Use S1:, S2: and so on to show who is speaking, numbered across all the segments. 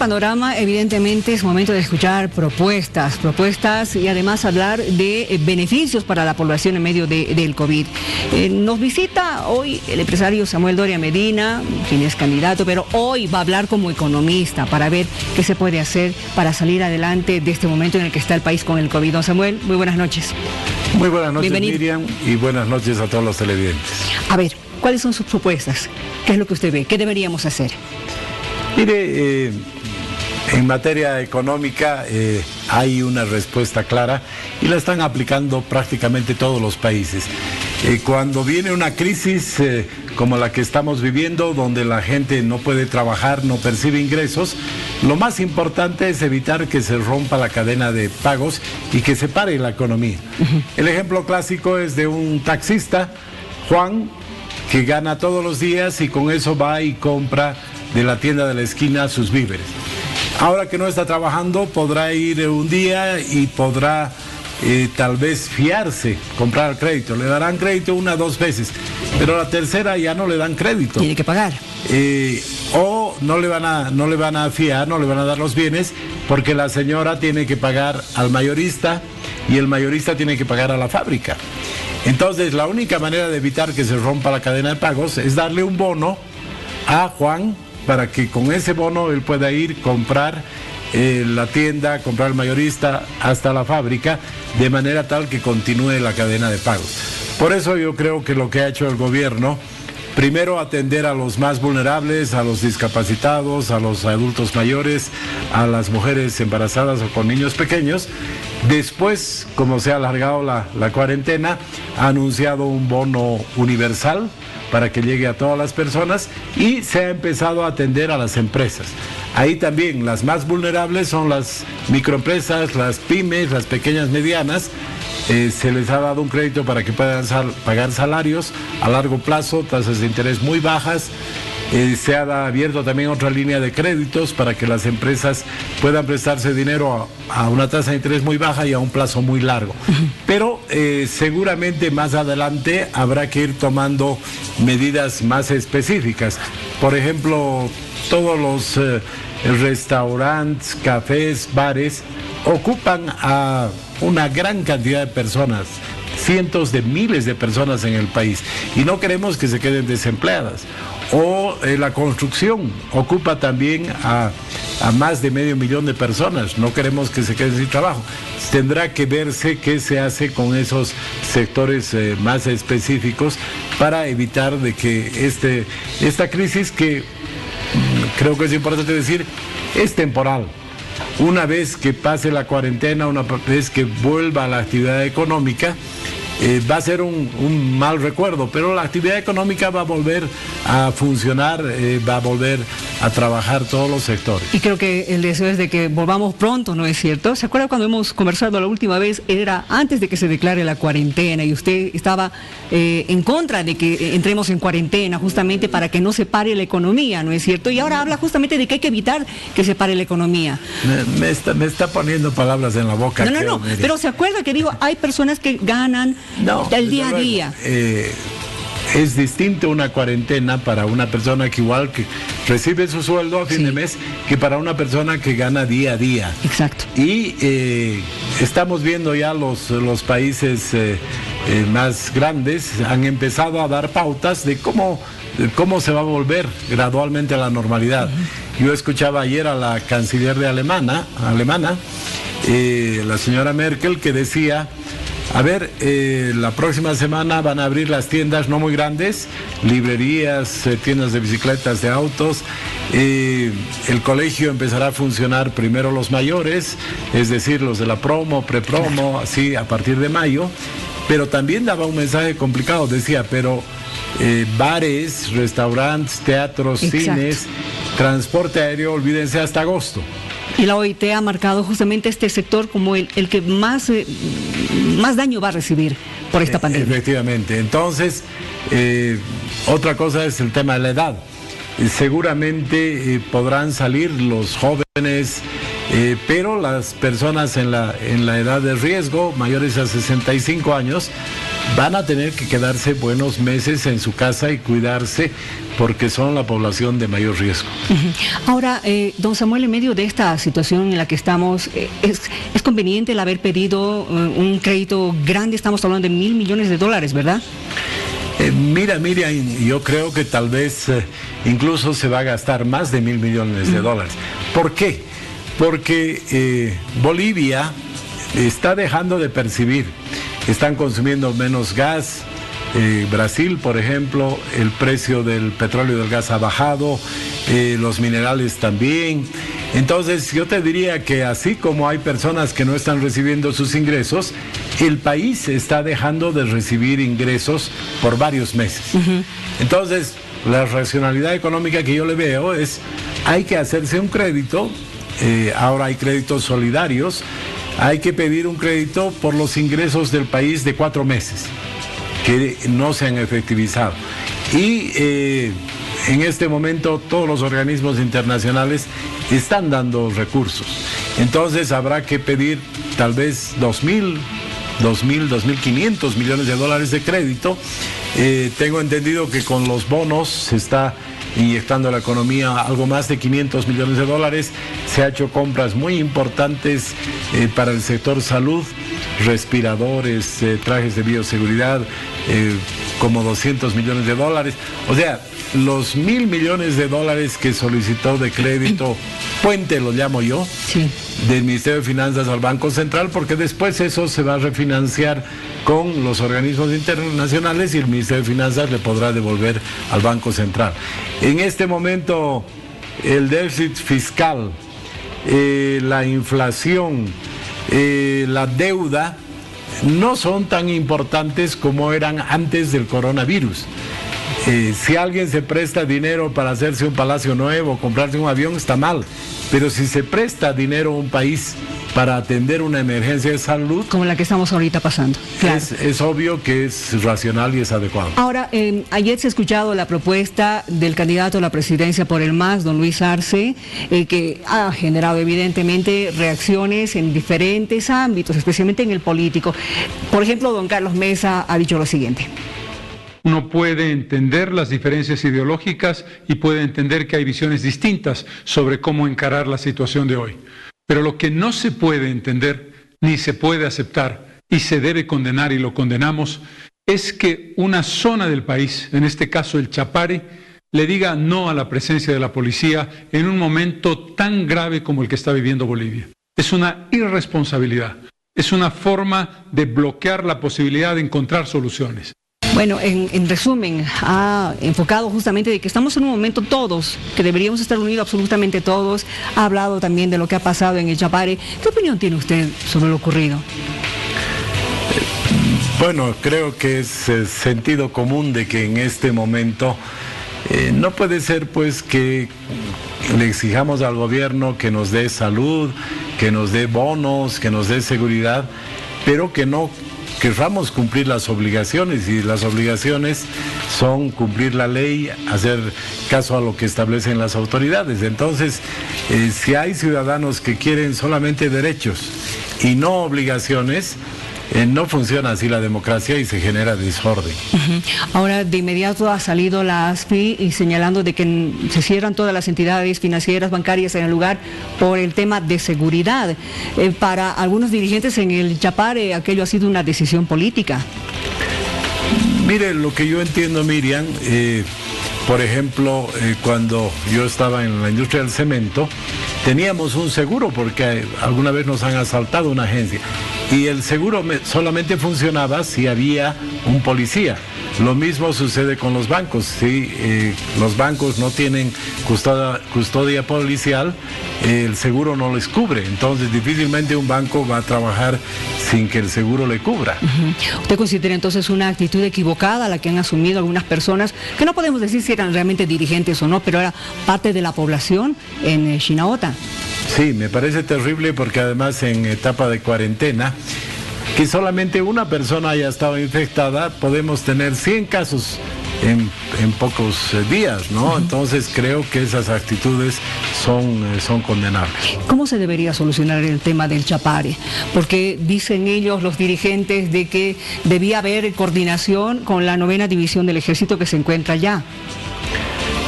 S1: panorama, evidentemente es momento de escuchar propuestas y además hablar de beneficios para la población en medio del COVID. Nos visita hoy el empresario Samuel Doria Medina, quien es candidato, pero hoy va a hablar como economista para ver qué se puede hacer para salir adelante de este momento en el que está el país con el COVID. Don Samuel, muy buenas noches.
S2: Muy buenas noches,
S1: bienvenido.
S2: Miriam, y buenas noches a todos los televidentes.
S1: A ver, ¿cuáles son sus propuestas? ¿Qué es lo que usted ve? ¿Qué deberíamos hacer?
S2: Mire, en materia económica hay una respuesta clara y la están aplicando prácticamente todos los países. Cuando viene una crisis como la que estamos viviendo, donde la gente no puede trabajar, no percibe ingresos, lo más importante es evitar que se rompa la cadena de pagos y que se pare la economía. El ejemplo clásico es de un taxista, Juan, que gana todos los días y con eso va y compra de la tienda de la esquina sus víveres. Ahora que no está trabajando, podrá ir un día y podrá tal vez fiarse, comprar al crédito. Le darán crédito 1 o 2 veces, pero la tercera ya no le dan crédito.
S1: Tiene que pagar.
S2: O no le van a fiar, no le van a dar los bienes, porque la señora tiene que pagar al mayorista y el mayorista tiene que pagar a la fábrica. Entonces, la única manera de evitar que se rompa la cadena de pagos es darle un bono a Juan para que con ese bono él pueda ir, comprar la tienda, comprar el mayorista hasta la fábrica, de manera tal que continúe la cadena de pagos. Por eso yo creo que lo que ha hecho el gobierno, primero atender a los más vulnerables, a los discapacitados, a los adultos mayores, a las mujeres embarazadas o con niños pequeños. Después, como se ha alargado la cuarentena, ha anunciado un bono universal para que llegue a todas las personas y se ha empezado a atender a las empresas. Ahí también las más vulnerables son las microempresas, las pymes, las pequeñas medianas. Se les ha dado un crédito para que puedan pagar salarios a largo plazo, tasas de interés muy bajas. Se ha abierto también otra línea de créditos para que las empresas puedan prestarse dinero a una tasa de interés muy baja y a un plazo muy largo. Pero seguramente más adelante habrá que ir tomando medidas más específicas. Por ejemplo, todos los restaurantes, cafés, bares ocupan a una gran cantidad de personas, cientos de miles de personas en el país, y no queremos que se queden desempleadas. O la construcción ocupa también a más de 500,000 de personas, no queremos que se queden sin trabajo. Tendrá que verse qué se hace con esos sectores más específicos para evitar de que esta crisis, que creo que es importante decir, es temporal. Una vez que pase la cuarentena, una vez que vuelva a la actividad económica, va a ser un mal recuerdo, pero la actividad económica va a volver a funcionar, va a volver a trabajar todos los sectores.
S1: Y creo que el deseo es de que volvamos pronto, ¿no es cierto? ¿Se acuerda cuando hemos conversado la última vez? Era antes de que se declare la cuarentena y usted estaba en contra de que entremos en cuarentena justamente para que no se pare la economía, ¿no es cierto? Y ahora habla justamente de que hay que evitar que se pare la economía.
S2: Me está poniendo palabras en la boca.
S1: No, pero se acuerda que digo, hay personas que ganan el día a día.
S2: Es distinto una cuarentena para una persona que igual que recibe su sueldo a fin de mes que para una persona que gana día a día.
S1: Exacto.
S2: Y estamos viendo ya los países más grandes han empezado a dar pautas de cómo se va a volver gradualmente a la normalidad. Yo escuchaba ayer a la canciller alemana, la señora Merkel, que decía: a ver, la próxima semana van a abrir las tiendas no muy grandes, librerías, tiendas de bicicletas, de autos. El colegio empezará a funcionar primero los mayores, es decir, los de la promo, prepromo, así a partir de mayo. Pero también daba un mensaje complicado, decía, pero bares, restaurantes, teatros, cines, transporte aéreo, olvídense hasta agosto.
S1: Y la OIT ha marcado justamente este sector como el que más daño va a recibir por esta pandemia.
S2: Efectivamente. Entonces, otra cosa es el tema de la edad. Seguramente podrán salir los jóvenes, pero las personas en la edad de riesgo, mayores a 65 años, van a tener que quedarse buenos meses en su casa y cuidarse porque son la población de mayor riesgo.
S1: Ahora, don Samuel, en medio de esta situación en la que estamos, ¿es conveniente el haber pedido un crédito grande? Estamos hablando de $1.000 millones, ¿verdad?
S2: Mira, Miriam, yo creo que tal vez incluso se va a gastar más de $1.000 millones. ¿Por qué? Porque Bolivia está dejando de percibir, están consumiendo menos gas. Brasil, por ejemplo, el precio del petróleo y del gas ha bajado, los minerales también. Entonces yo te diría que así como hay personas que no están recibiendo sus ingresos, el país está dejando de recibir ingresos por varios meses. Entonces la racionalidad económica que yo le veo es, hay que hacerse un crédito, ahora hay créditos solidarios, hay que pedir un crédito por los ingresos del país de 4 meses. Que no se han efectivizado. Y en este momento todos los organismos internacionales están dando recursos. Entonces habrá que pedir tal vez 2.500 millones de dólares de crédito. Tengo entendido que con los bonos se está inyectando a la economía algo más de 500 millones de dólares. Se ha hecho compras muy importantes para el sector salud, respiradores, trajes de bioseguridad, como 200 millones de dólares. O sea, los $1.000 millones que solicitó de crédito, puente lo llamo yo, sí, del Ministerio de Finanzas al Banco Central, porque después eso se va a refinanciar con los organismos internacionales y el Ministerio de Finanzas le podrá devolver al Banco Central. En este momento, el déficit fiscal, la inflación, la deuda, no son tan importantes como eran antes del coronavirus. Si alguien se presta dinero para hacerse un palacio nuevo, comprarse un avión, está mal. Pero si se presta dinero a un país para atender una emergencia de salud,
S1: como la que estamos ahorita pasando, claro,
S2: es obvio que es racional y es adecuado.
S1: Ahora, ayer se ha escuchado la propuesta del candidato a la presidencia por el MAS, don Luis Arce, que ha generado evidentemente reacciones en diferentes ámbitos, especialmente en el político. Por ejemplo, don Carlos Mesa ha dicho lo siguiente:
S3: uno puede entender las diferencias ideológicas y puede entender que hay visiones distintas sobre cómo encarar la situación de hoy. Pero lo que no se puede entender ni se puede aceptar y se debe condenar, y lo condenamos, es que una zona del país, en este caso el Chapare, le diga no a la presencia de la policía en un momento tan grave como el que está viviendo Bolivia. Es una irresponsabilidad, es una forma de bloquear la posibilidad de encontrar soluciones.
S1: Bueno, en resumen, ha enfocado justamente de que estamos en un momento todos, que deberíamos estar unidos absolutamente todos. Ha hablado también de lo que ha pasado en el Chapare. ¿Qué opinión tiene usted sobre lo ocurrido?
S2: Bueno, creo que es sentido común de que en este momento no puede ser pues que le exijamos al gobierno que nos dé salud, que nos dé bonos, que nos dé seguridad, pero que no querramos cumplir las obligaciones, y las obligaciones son cumplir la ley, hacer caso a lo que establecen las autoridades. Entonces, si hay ciudadanos que quieren solamente derechos y no obligaciones, no funciona así la democracia y se genera desorden.
S1: Ahora, de inmediato ha salido la ASFI y señalando de que se cierran todas las entidades financieras, bancarias en el lugar por el tema de seguridad. Para algunos dirigentes en el Chapare, aquello ha sido una decisión política.
S2: Mire, lo que yo entiendo, Miriam, por ejemplo, cuando yo estaba en la industria del cemento, teníamos un seguro porque alguna vez nos han asaltado una agencia. Y el seguro solamente funcionaba si había un policía. Lo mismo sucede con los bancos. Si los bancos no tienen custodia policial, el seguro no les cubre. Entonces difícilmente un banco va a trabajar sin que el seguro le cubra.
S1: ¿Usted considera entonces una actitud equivocada la que han asumido algunas personas, que no podemos decir si eran realmente dirigentes o no, pero era parte de la población en Chinaota?
S2: Sí, me parece terrible porque además en etapa de cuarentena, que solamente una persona haya estado infectada, podemos tener 100 casos en pocos días, ¿no? Entonces creo que esas actitudes son condenables.
S1: ¿Cómo se debería solucionar el tema del Chapare? Porque dicen ellos, los dirigentes, de que debía haber coordinación con la 9ª División del Ejército que se encuentra allá.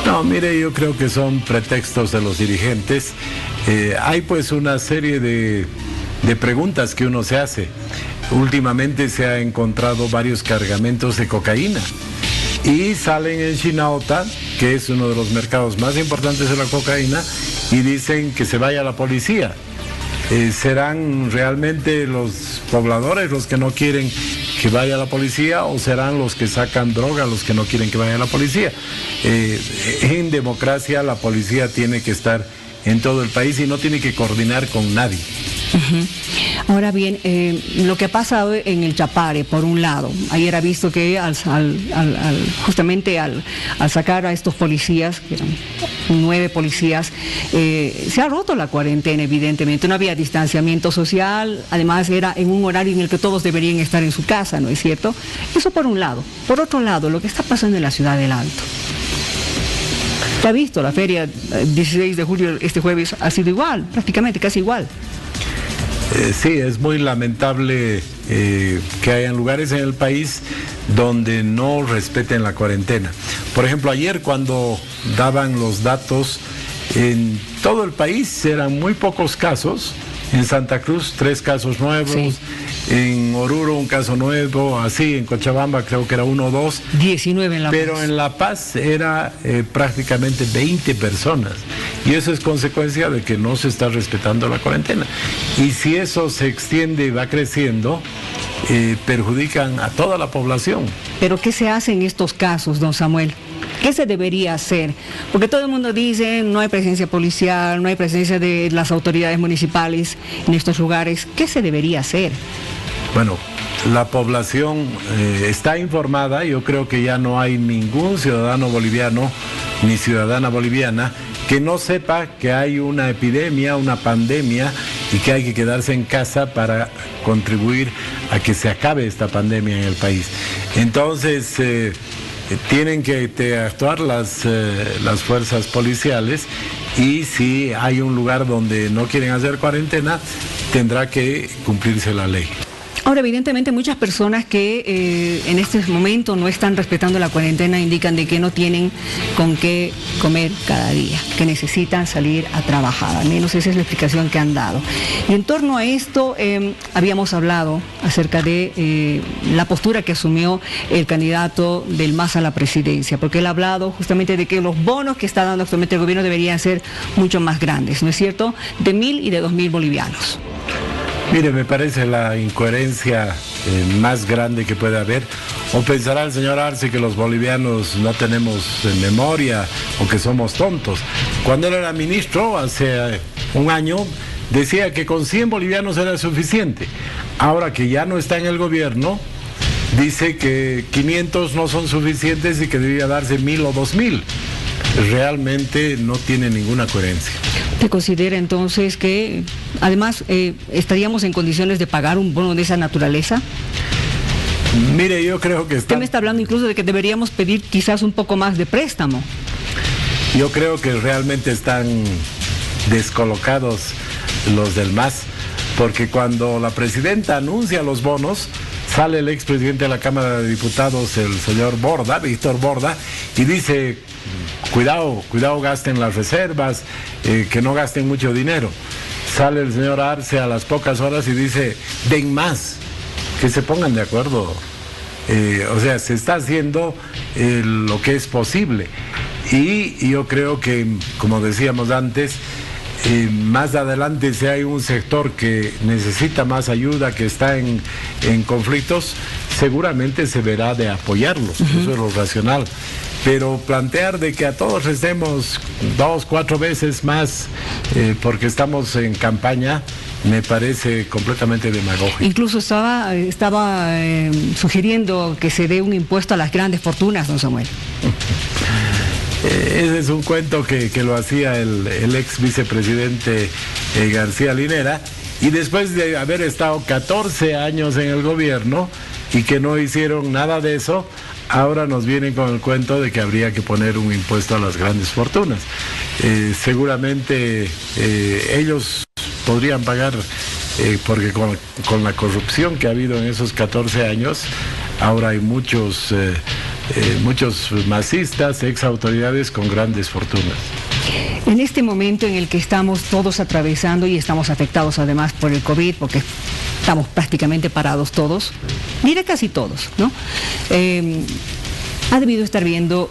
S2: No, mire, yo creo que son pretextos de los dirigentes. Hay pues una serie de preguntas que uno se hace. Últimamente se ha encontrado varios cargamentos de cocaína y salen en Chinauta, que es uno de los mercados más importantes de la cocaína, y dicen que se vaya la policía. ¿Serán realmente los pobladores los que no quieren que vaya la policía o serán los que sacan droga los que no quieren que vaya la policía? En democracia la policía tiene que estar en todo el país y no tiene que coordinar con nadie.
S1: Ahora bien, lo que ha pasado en el Chapare, por un lado, ayer ha visto que justamente al sacar a estos policías, que eran 9 policías, se ha roto la cuarentena, evidentemente, no había distanciamiento social, además era en un horario en el que todos deberían estar en su casa, ¿no es cierto? Eso por un lado. Por otro lado, lo que está pasando en la ciudad del Alto. ¿Se ha visto? La feria 16 de julio, este jueves, ha sido igual, prácticamente casi igual.
S2: Sí, es muy lamentable que hayan lugares en el país donde no respeten la cuarentena. Por ejemplo, ayer cuando daban los datos, en todo el país eran muy pocos casos. En Santa Cruz 3 casos nuevos, sí. En Oruro un caso nuevo, así en Cochabamba creo que era 1 o 2. 19 en La Paz. Pero en La Paz era prácticamente 20 personas. Y eso es consecuencia de que no se está respetando la cuarentena. Y si eso se extiende y va creciendo, perjudican a toda la población. ¿Pero qué se hace en estos casos, don Samuel? ¿Qué se debería hacer? Porque todo el mundo dice, no hay presencia policial, no hay presencia de las autoridades municipales en estos lugares. ¿Qué se debería hacer? Bueno, la población está informada. Yo creo que ya no hay ningún ciudadano boliviano ni ciudadana boliviana que no sepa que hay una epidemia, una pandemia y que hay que quedarse en casa para contribuir a que se acabe esta pandemia en el país. Entonces, tienen que actuar las fuerzas policiales y si hay un lugar donde no quieren hacer cuarentena, tendrá que cumplirse la ley. Ahora, evidentemente, muchas personas que en este momento no están respetando la cuarentena indican de que no tienen con qué comer cada día, que necesitan salir a trabajar. Al menos esa es la explicación que han dado. Y en torno a esto, habíamos hablado acerca de la postura que asumió el candidato del MAS a la presidencia, porque él ha hablado justamente de que los bonos que está dando actualmente el gobierno deberían ser mucho más grandes, ¿no es cierto?, de 1.000 y de 2.000 bolivianos. Mire, me parece la incoherencia más grande que puede haber. O pensará el señor Arce que los bolivianos no tenemos memoria o que somos tontos. Cuando él era ministro, hace un año, decía que con 100 bolivianos era suficiente. Ahora que ya no está en el gobierno, dice que 500 no son suficientes y que debía darse 1.000 o 2.000. Realmente no tiene ninguna coherencia. ¿Te considera entonces que además estaríamos en condiciones de pagar un bono de esa naturaleza? Mire, yo creo que Usted me está hablando incluso de que deberíamos pedir quizás un poco más de préstamo. Yo creo que realmente están descolocados los del MAS, porque cuando la presidenta anuncia los bonos, sale el expresidente de la Cámara de Diputados, el señor Borda, Víctor Borda, y dice, cuidado, gasten las reservas, que no gasten mucho dinero. Sale el señor Arce a las pocas horas y dice, den más, que se pongan de acuerdo. O sea, se está haciendo lo que es posible. Y yo creo que, como decíamos antes, más adelante si hay un sector que necesita más ayuda, que está en conflictos, seguramente se verá de apoyarlos. Eso es lo racional. Pero plantear de que a todos les demos 2, 4 veces más porque estamos en campaña, me parece completamente demagógico. Incluso estaba sugiriendo que se dé un impuesto a las grandes fortunas, don Samuel. Ese es un cuento que lo hacía el ex vicepresidente García Linera, y después de haber estado 14 años en el gobierno y que no hicieron nada de eso, ahora nos vienen con el cuento de que habría que poner un impuesto a las grandes fortunas. Seguramente ellos podrían pagar, porque con la corrupción que ha habido en esos 14 años, ahora hay muchos masistas, ex autoridades con grandes fortunas.
S1: En este momento en el que estamos todos atravesando y estamos afectados además por el COVID, porque estamos prácticamente parados todos, diré casi todos, ¿no? Ha debido estar viendo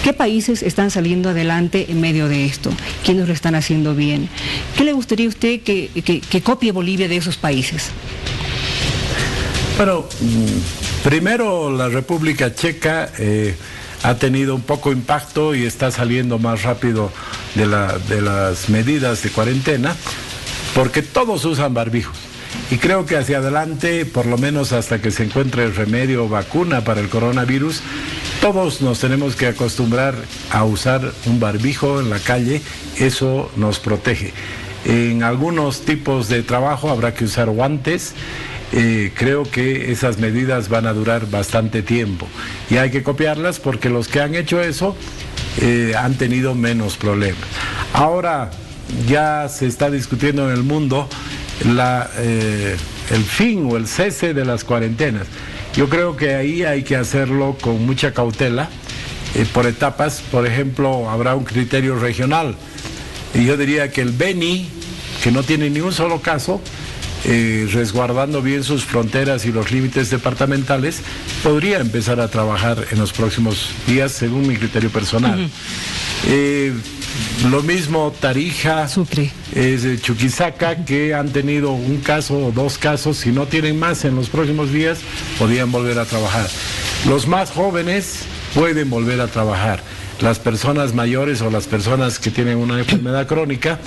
S1: qué países están saliendo adelante en medio de esto, quiénes lo están haciendo bien. ¿Qué le gustaría a usted que copie Bolivia de esos países?
S2: Bueno, primero la República Checa ha tenido un poco impacto y está saliendo más rápido de las medidas de cuarentena, porque todos usan barbijos. Y creo que hacia adelante, por lo menos hasta que se encuentre el remedio o vacuna para el coronavirus, todos nos tenemos que acostumbrar a usar un barbijo en la calle, eso nos protege. En algunos tipos de trabajo habrá que usar guantes. Creo que esas medidas van a durar bastante tiempo y hay que copiarlas porque los que han hecho eso han tenido menos problemas. Ahora ya se está discutiendo en el mundo el fin o el cese de las cuarentenas. Yo creo que ahí hay que hacerlo con mucha cautela, por etapas. Por ejemplo, habrá un criterio regional y yo diría que el Beni, que no tiene ni un solo caso, resguardando bien sus fronteras y los límites departamentales, podría empezar a trabajar en los próximos días, según mi criterio personal. Lo mismo Tarija,
S1: Sucre,
S2: Chuquisaca, que han tenido un caso o dos casos, si no tienen más en los próximos días, podrían volver a trabajar. Los más jóvenes pueden volver a trabajar. Las personas mayores o las personas que tienen una enfermedad crónica,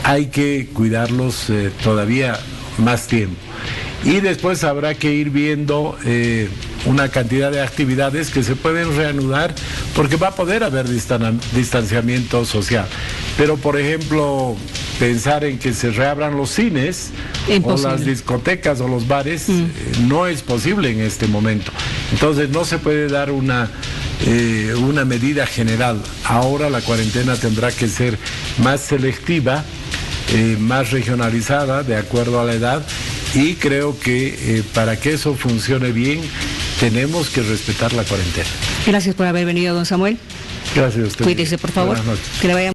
S2: hay que cuidarlos todavía más tiempo. Y después habrá que ir viendo una cantidad de actividades que se pueden reanudar, porque va a poder haber distanciamiento social. Pero, por ejemplo, pensar en que se reabran los cines o las discotecas o los bares no es posible en este momento. Entonces no se puede dar una medida general. Ahora la cuarentena tendrá que ser más selectiva, más regionalizada, de acuerdo a la edad, y creo que para que eso funcione bien tenemos que respetar la cuarentena.
S1: Gracias por haber venido, don Samuel.
S2: Gracias a usted.
S1: Cuídese, por favor. Que le vaya